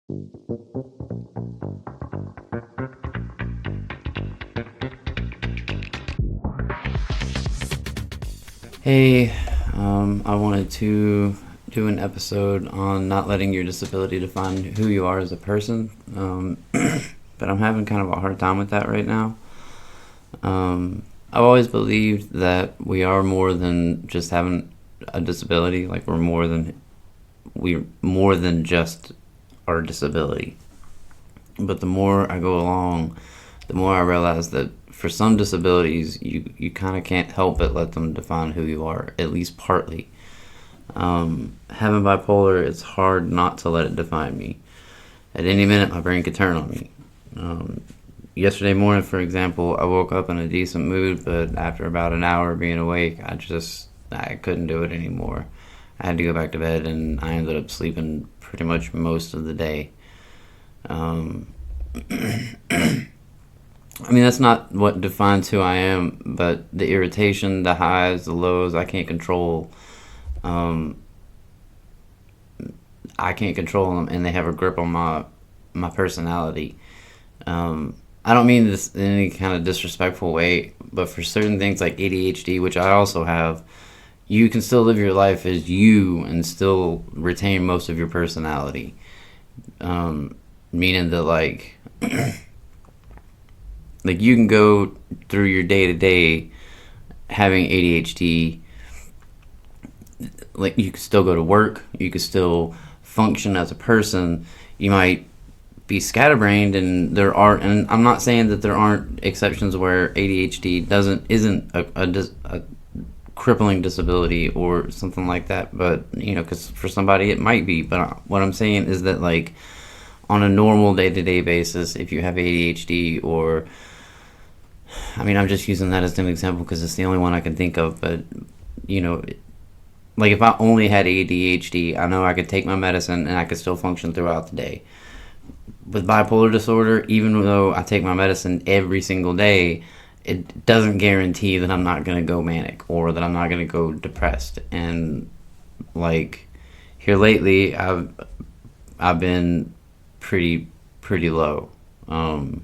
Hey, I wanted to do an episode on not letting your disability define who you are as a person, but I'm having kind of a hard time with that right now. I've always believed that we are more than just having a disability. Like we're more than just our disability. But the more I go along, the more I realize that for some disabilities, you kind of can't help but let them define who you are, at least partly. Having bipolar, it's hard not to let it define me. At any minute, my brain could turn on me. Yesterday morning, for example, I woke up in a decent mood, but after about an hour of being awake, I couldn't do it anymore. I had to go back to bed, and I ended up sleeping pretty much most of the day. Um, I mean, that's not what defines who I am, but the irritation, the highs, the lows, I can't control. Um, I can't control them, and they have a grip on my personality. I don't mean this in any kind of disrespectful way, but for certain things like ADHD, which I also have, you can still live your life as you and still retain most of your personality. Meaning that like you can go through your day to day having ADHD. Like you can still go to work, you can still function as a person. You might be scatterbrained, and I'm not saying that there aren't exceptions where ADHD isn't a crippling disability or something like that, but because for somebody it might be. But what I'm saying is that, like, on a normal day-to-day basis, if you have ADHD, or I mean, I'm just using that as an example because it's the only one I can think of, but you know like if I only had ADHD, I know I could take my medicine and I could still function throughout the day. With bipolar disorder, even though I take my medicine every single day, it doesn't guarantee that I'm not going to go manic or that I'm not going to go depressed. And like here lately, I've been pretty low. I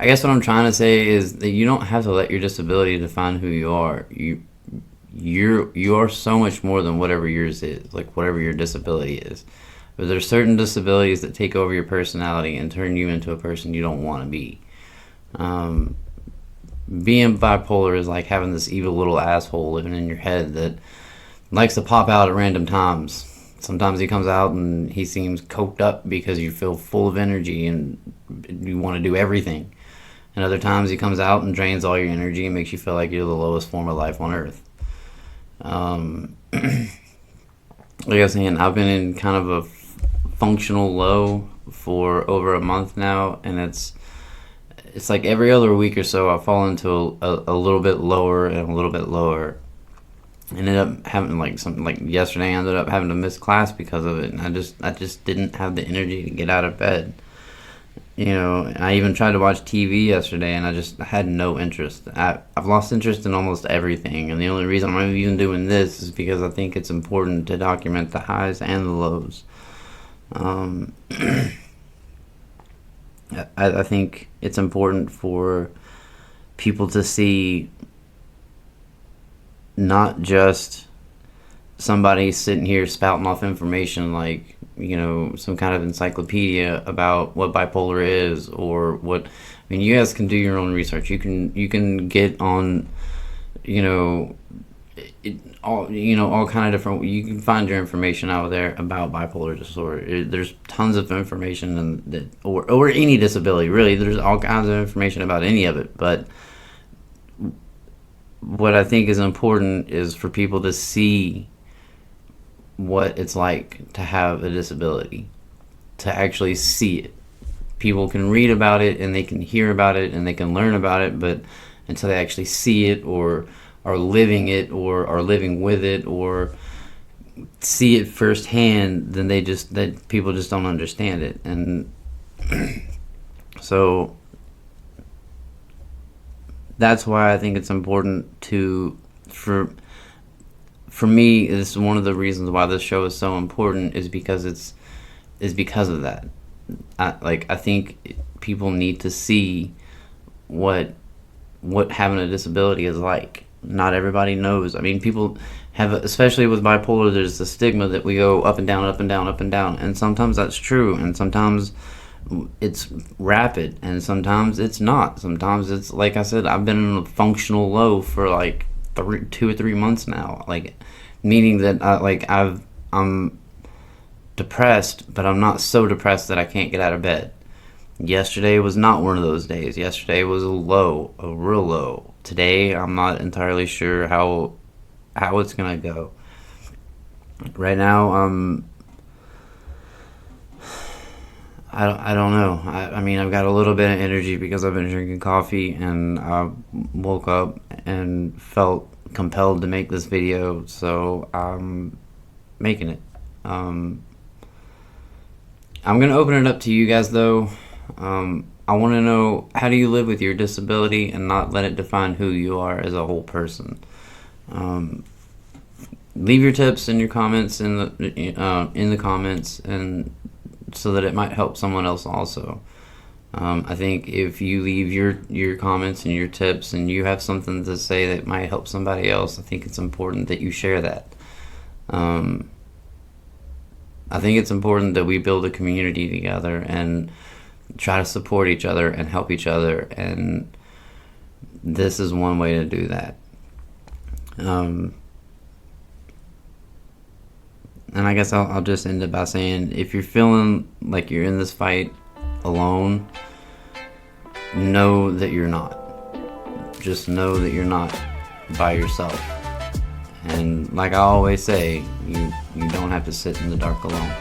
guess what I'm trying to say is that you don't have to let your disability define who you are. You are so much more than whatever yours is, like whatever your disability is. But there's certain disabilities that take over your personality and turn you into a person you don't want to be. Being bipolar is like having this evil little asshole living in your head that likes to pop out at random times. Sometimes he comes out and he seems coked up because you feel full of energy and you want to do everything. And other times he comes out and drains all your energy and makes you feel like you're the lowest form of life on earth. Like I was saying, I've been in kind of a functional low for over a month now, and it's like every other week or so I fall into a little bit lower and a little bit lower. I ended up having like something like yesterday. I ended up having to miss class because of it, and I just didn't have the energy to get out of bed. I even tried to watch TV yesterday, and I had no interest. I've lost interest in almost everything, and the only reason I'm even doing this is because I think it's important to document the highs and the lows. I think it's important for people to see not just somebody sitting here spouting off information like some kind of encyclopedia about what bipolar is, or what. I mean, you guys can do your own research. You can get on all kind of different. You can find your information out there about bipolar disorder. There's tons of information, or any disability really. There's all kinds of information about any of it. But what I think is important is for people to see what it's like to have a disability, to actually see it. People can read about it and they can hear about it and they can learn about it, but until they actually see it, or are living it, or are living with it, or see it firsthand, then that people just don't understand it. And so that's why I think it's important for for me, this is one of the reasons why this show is so important, is because because of that. I think people need to see what having a disability is like. Not everybody knows. I mean, people have, especially with bipolar, there's the stigma that we go up and down, up and down, up and down, and sometimes that's true, and sometimes it's rapid, and sometimes it's not. Sometimes it's, like I said, I've been in a functional low for like 2 or 3 months now, like, meaning that I'm depressed, but I'm not so depressed that I can't get out of bed. Yesterday was not one of those days. Yesterday was a real low. Today, I'm not entirely sure how it's gonna go. Right now, I don't know. I mean, I've got a little bit of energy because I've been drinking coffee, and I woke up and felt compelled to make this video, so I'm making it. I'm gonna open it up to you guys, though. I want to know, how do you live with your disability and not let it define who you are as a whole person? Leave your tips in your comments in the comments, and so that it might help someone else also. I think if you leave your comments and your tips, and you have something to say that might help somebody else, I think it's important that you share that. I think it's important that we build a community together and try to support each other and help each other, and this is one way to do that. And I guess I'll just end it by saying, if you're feeling like you're in this fight alone, know that you're not. Just know that you're not by yourself. And like I always say, you don't have to sit in the dark alone.